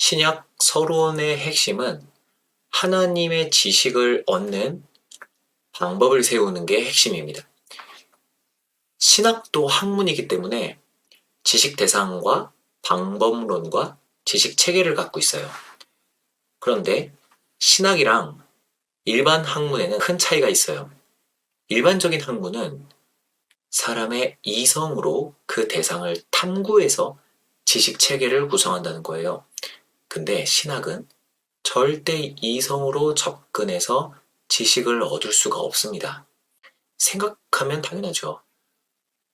신약 서론의 핵심은 하나님의 지식을 얻는 방법을 세우는 게 핵심입니다. 신학도 학문이기 때문에 지식 대상과 방법론과 지식 체계를 갖고 있어요. 그런데 신학이랑 일반 학문에는 큰 차이가 있어요. 일반적인 학문은 사람의 이성으로 그 대상을 탐구해서 지식 체계를 구성한다는 거예요. 근데 신학은 절대 이성으로 접근해서 지식을 얻을 수가 없습니다. 생각하면 당연하죠.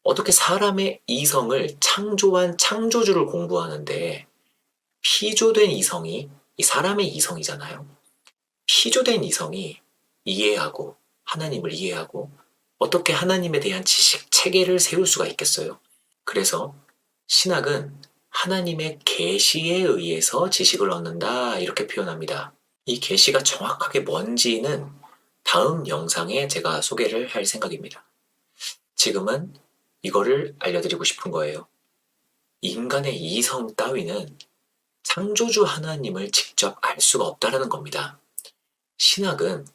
어떻게 사람의 이성을 창조한 창조주를 공부하는데 피조된 이성이 이 사람의 이성이잖아요. 피조된 이성이 이해하고 하나님을 이해하고 어떻게 하나님에 대한 지식 체계를 세울 수가 있겠어요? 그래서 신학은 하나님의 계시에 의해서 지식을 얻는다 이렇게 표현합니다. 이 계시가 정확하게 뭔지는 다음 영상에 제가 소개를 할 생각입니다. 지금은 이거를 알려드리고 싶은 거예요. 인간의 이성 따위는 창조주 하나님을 직접 알 수가 없다라는 겁니다. 신학은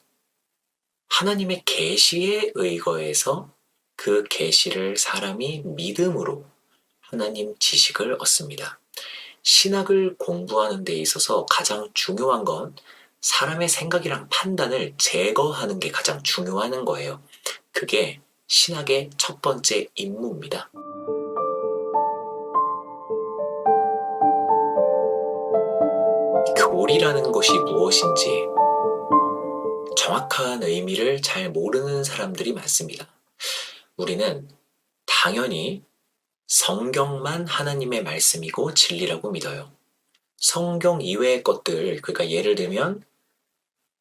하나님의 계시에 의거해서 그 계시를 사람이 믿음으로 하나님 지식을 얻습니다. 신학을 공부하는 데 있어서 가장 중요한 건 사람의 생각이랑 판단을 제거하는 게 가장 중요한 거예요. 그게 신학의 첫 번째 임무입니다. 교리라는 것이 무엇인지 정확한 의미를 잘 모르는 사람들이 많습니다. 우리는 당연히 성경만 하나님의 말씀이고 진리라고 믿어요. 성경 이외의 것들, 그러니까 예를 들면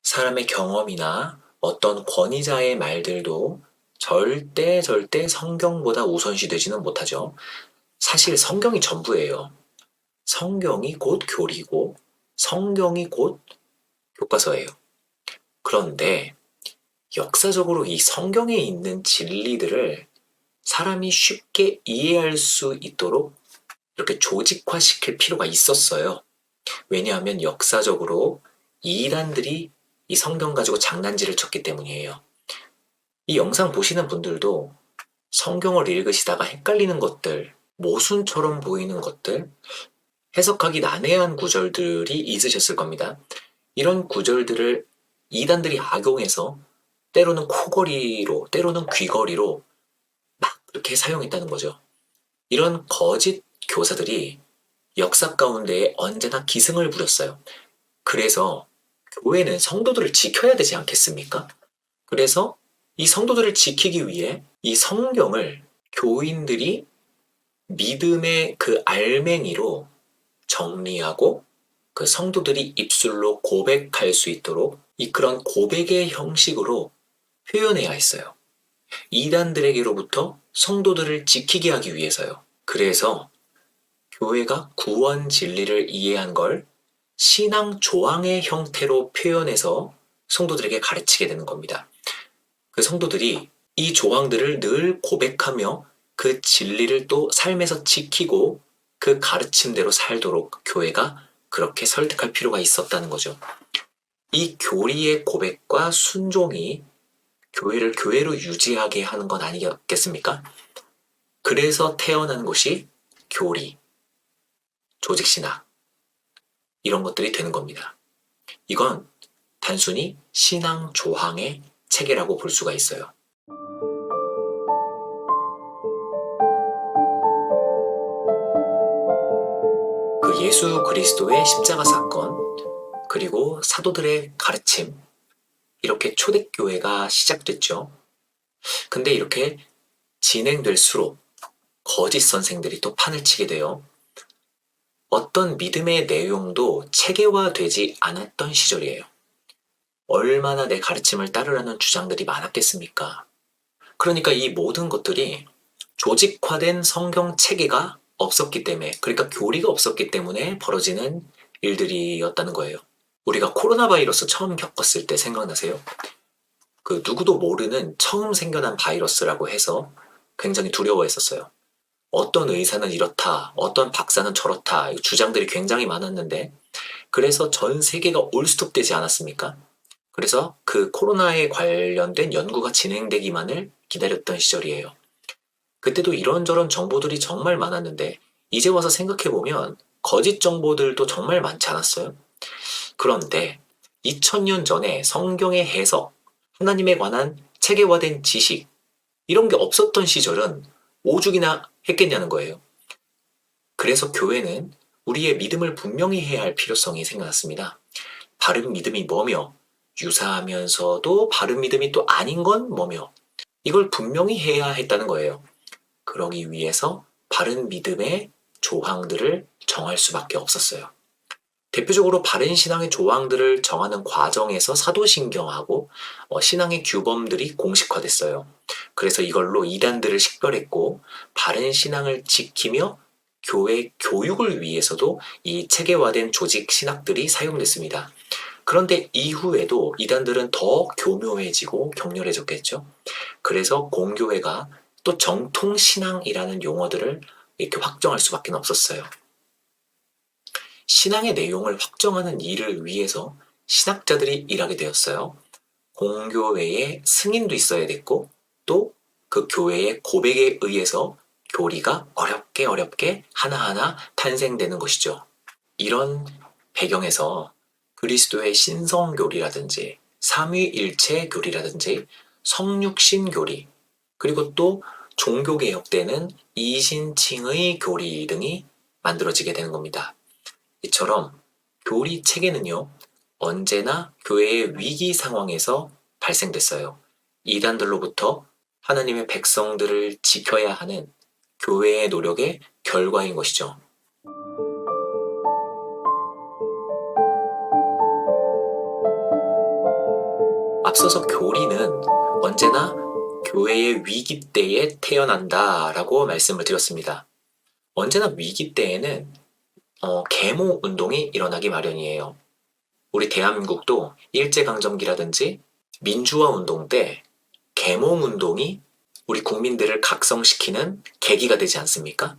사람의 경험이나 어떤 권위자의 말들도 절대 성경보다 우선시 되지는 못하죠. 사실 성경이 전부예요. 성경이 곧 교리고 성경이 곧 교과서예요. 그런데 역사적으로 이 성경에 있는 진리들을 사람이 쉽게 이해할 수 있도록 이렇게 조직화시킬 필요가 있었어요. 왜냐하면 역사적으로 이단들이 이 성경 가지고 장난질을 쳤기 때문이에요. 이 영상 보시는 분들도 성경을 읽으시다가 헷갈리는 것들, 모순처럼 보이는 것들, 해석하기 난해한 구절들이 있으셨을 겁니다. 이런 구절들을 이단들이 악용해서 때로는 코걸이로, 때로는 귀걸이로 막 그렇게 사용했다는 거죠. 이런 거짓 교사들이 역사 가운데 언제나 기승을 부렸어요. 그래서 교회는 성도들을 지켜야 되지 않겠습니까? 그래서 이 성도들을 지키기 위해 이 성경을 교인들이 믿음의 그 알맹이로 정리하고 그 성도들이 입술로 고백할 수 있도록 이 그런 고백의 형식으로 표현해야 했어요. 이단들에게로부터 성도들을 지키게 하기 위해서요. 그래서 교회가 구원 진리를 이해한 걸 신앙 조항의 형태로 표현해서 성도들에게 가르치게 되는 겁니다. 그 성도들이 이 조항들을 늘 고백하며 그 진리를 또 삶에서 지키고 그 가르침대로 살도록 교회가 그렇게 설득할 필요가 있었다는 거죠. 이 교리의 고백과 순종이 교회를 교회로 유지하게 하는 건 아니겠습니까? 그래서 태어난 것이 교리, 조직신학 이런 것들이 되는 겁니다. 이건 단순히 신앙 조항의 체계라고 볼 수가 있어요. 그 예수 그리스도의 십자가 사건, 그리고 사도들의 가르침, 이렇게 초대교회가 시작됐죠. 근데 이렇게 진행될수록 거짓 선생들이 또 판을 치게 돼요. 어떤 믿음의 내용도 체계화되지 않았던 시절이에요. 얼마나 내 가르침을 따르라는 주장들이 많았겠습니까? 그러니까 이 모든 것들이 조직화된 성경 체계가 없었기 때문에, 그러니까 교리가 없었기 때문에 벌어지는 일들이었다는 거예요. 우리가 코로나 바이러스 처음 겪었을 때 생각나세요? 그 누구도 모르는 처음 생겨난 바이러스라고 해서 굉장히 두려워했었어요. 어떤 의사는 이렇다, 어떤 박사는 저렇다, 주장들이 굉장히 많았는데 그래서 전 세계가 올스톱되지 않았습니까? 그래서 그 코로나에 관련된 연구가 진행되기만을 기다렸던 시절이에요. 그때도 이런저런 정보들이 정말 많았는데 이제 와서 생각해보면 거짓 정보들도 정말 많지 않았어요? 그런데 2000년 전에 성경의 해석, 하나님에 관한 체계화된 지식, 이런 게 없었던 시절은 오죽이나 했겠냐는 거예요. 그래서 교회는 우리의 믿음을 분명히 해야 할 필요성이 생겨났습니다. 바른 믿음이 뭐며, 유사하면서도 바른 믿음이 또 아닌 건 뭐며, 이걸 분명히 해야 했다는 거예요. 그러기 위해서 바른 믿음의 조항들을 정할 수밖에 없었어요. 대표적으로 바른 신앙의 조항들을 정하는 과정에서 사도신경하고 신앙의 규범들이 공식화됐어요. 그래서 이걸로 이단들을 식별했고 바른 신앙을 지키며 교회 교육을 위해서도 이 체계화된 조직 신학들이 사용됐습니다. 그런데 이후에도 이단들은 더 교묘해지고 격렬해졌겠죠. 그래서 공교회가 또 정통신앙이라는 용어들을 이렇게 확정할 수밖에 없었어요. 신앙의 내용을 확정하는 일을 위해서 신학자들이 일하게 되었어요. 공교회에 승인도 있어야 됐고 또 그 교회의 고백에 의해서 교리가 어렵게 하나하나 탄생되는 것이죠. 이런 배경에서 그리스도의 신성교리라든지 삼위일체 교리라든지 성육신 교리 그리고 또 종교개혁 때는 이신칭의 교리 등이 만들어지게 되는 겁니다. 이처럼 교리 체계는요, 언제나 교회의 위기 상황에서 발생됐어요. 이단들로부터 하나님의 백성들을 지켜야 하는 교회의 노력의 결과인 것이죠. 앞서서 교리는 언제나 교회의 위기 때에 태어난다라고 말씀을 드렸습니다. 언제나 위기 때에는 계몽 운동이 일어나기 마련이에요. 우리 대한민국도 일제강점기라든지 민주화 운동 때 계몽 운동이 우리 국민들을 각성시키는 계기가 되지 않습니까?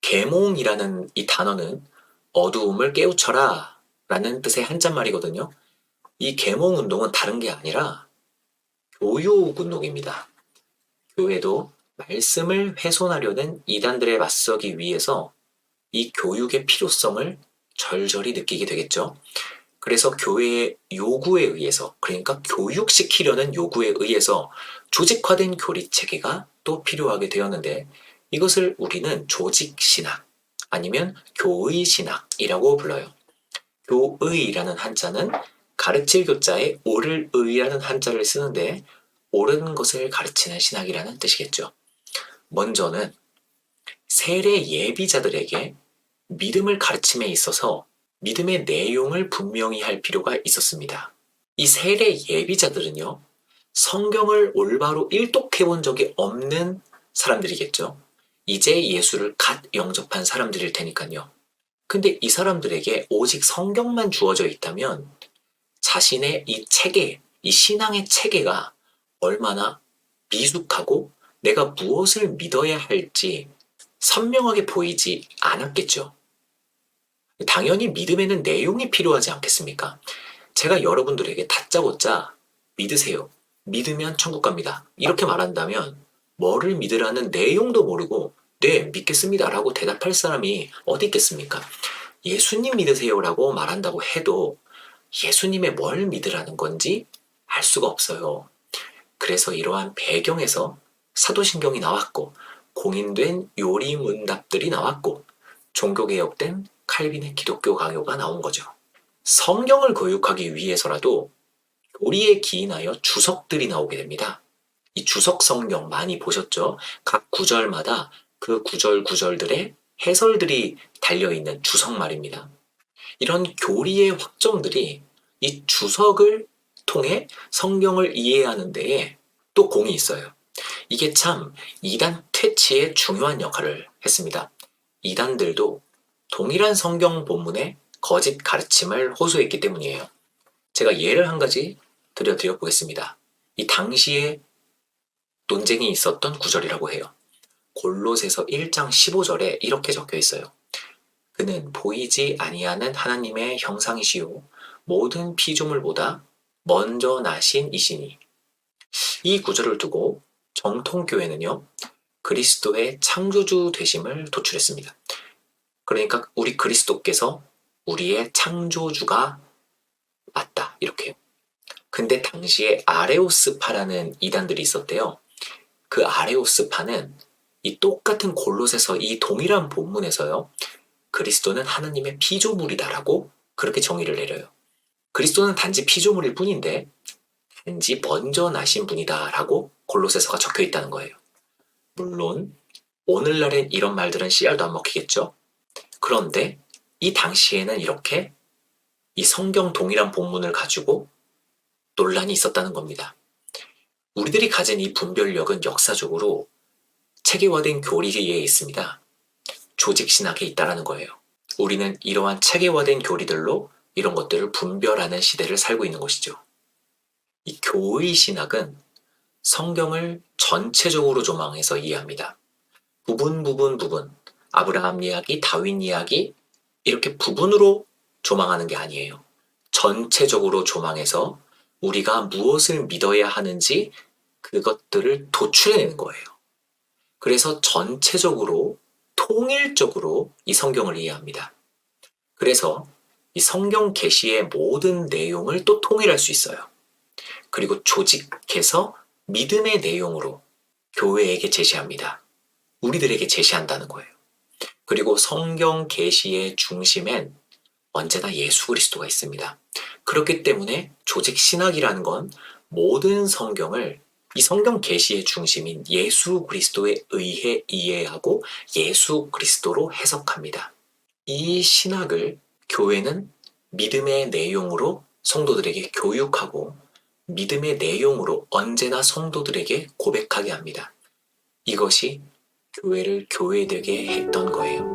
계몽이라는 이 단어는 어두움을 깨우쳐라 라는 뜻의 한자말이거든요. 이 계몽 운동은 다른 게 아니라 교육 운동입니다. 교회도 말씀을 훼손하려는 이단들에 맞서기 위해서 이 교육의 필요성을 절절히 느끼게 되겠죠. 그래서 교회의 요구에 의해서, 그러니까 교육시키려는 요구에 의해서 조직화된 교리 체계가 또 필요하게 되었는데 이것을 우리는 조직신학 아니면 교의신학이라고 불러요. 교의라는 한자는 가르칠 교자에 옳을 의라는 한자를 쓰는데 옳은 것을 가르치는 신학이라는 뜻이겠죠. 먼저는 세례 예비자들에게 믿음을 가르침에 있어서 믿음의 내용을 분명히 할 필요가 있었습니다. 이 세례 예비자들은요, 성경을 올바로 일독해 본 적이 없는 사람들이겠죠. 이제 예수를 갓 영접한 사람들일 테니까요. 근데 이 사람들에게 오직 성경만 주어져 있다면 자신의 이 체계, 이 신앙의 체계가 얼마나 미숙하고 내가 무엇을 믿어야 할지 선명하게 보이지 않았겠죠. 당연히 믿음에는 내용이 필요하지 않겠습니까? 제가 여러분들에게 다짜고짜 믿으세요. 믿으면 천국 갑니다. 이렇게 말한다면 뭐를 믿으라는 내용도 모르고 네, 믿겠습니다 라고 대답할 사람이 어디 있겠습니까? 예수님 믿으세요라고 말한다고 해도 예수님의 뭘 믿으라는 건지 알 수가 없어요. 그래서 이러한 배경에서 사도신경이 나왔고 공인된 요리문답들이 나왔고 종교개혁된 칼빈의 기독교 강요가 나온 거죠. 성경을 교육하기 위해서라도 교리에 기인하여 주석들이 나오게 됩니다. 이 주석 성경 많이 보셨죠? 각 구절마다 그 구절들의 해설들이 달려있는 주석 말입니다. 이런 교리의 확정들이 이 주석을 통해 성경을 이해하는 데에 또 공이 있어요. 이게 참 이단 퇴치에 중요한 역할을 했습니다. 이단들도 동일한 성경 본문에 거짓 가르침을 호소했기 때문이에요. 제가 예를 한 가지 드려 보겠습니다. 이 당시에 논쟁이 있었던 구절이라고 해요. 골로새서 1장 15절에 이렇게 적혀 있어요. 그는 보이지 아니하는 하나님의 형상이시요 모든 피조물보다 먼저 나신 이시니. 이 구절을 두고 정통교회는요, 그리스도의 창조주 되심을 도출했습니다. 그러니까 우리 그리스도께서 우리의 창조주가 맞다, 이렇게요. 근데 당시에 아레오스파라는 이단들이 있었대요. 그 아레오스파는 이 똑같은 골로새서 이 동일한 본문에서요, 그리스도는 하나님의 피조물이다라고 그렇게 정의를 내려요. 그리스도는 단지 피조물일 뿐인데 단지 먼저 나신 분이다라고 골로새서가 적혀 있다는 거예요. 물론 오늘날엔 이런 말들은 씨알도 안 먹히겠죠. 그런데 이 당시에는 이렇게 이 성경 동일한 본문을 가지고 논란이 있었다는 겁니다. 우리들이 가진 이 분별력은 역사적으로 체계화된 교리에 있습니다. 조직신학에 있다라는 거예요. 우리는 이러한 체계화된 교리들로 이런 것들을 분별하는 시대를 살고 있는 것이죠. 이 교의 신학은 성경을 전체적으로 조망해서 이해합니다. 부분, 아브라함 이야기, 다윈 이야기 이렇게 부분으로 조망하는 게 아니에요. 전체적으로 조망해서 우리가 무엇을 믿어야 하는지 그것들을 도출해내는 거예요. 그래서 전체적으로 통일적으로 이 성경을 이해합니다. 그래서 이 성경 계시의 모든 내용을 또 통일할 수 있어요. 그리고 조직해서 믿음의 내용으로 교회에게 제시합니다. 우리들에게 제시한다는 거예요. 그리고 성경 계시의 중심엔 언제나 예수 그리스도가 있습니다. 그렇기 때문에 조직 신학이라는 건 모든 성경을 이 성경 계시의 중심인 예수 그리스도에 의해 이해하고 예수 그리스도로 해석합니다. 이 신학을 교회는 믿음의 내용으로 성도들에게 교육하고 믿음의 내용으로 언제나 성도들에게 고백하게 합니다. 이것이 교회를 교회되게 했던 거예요.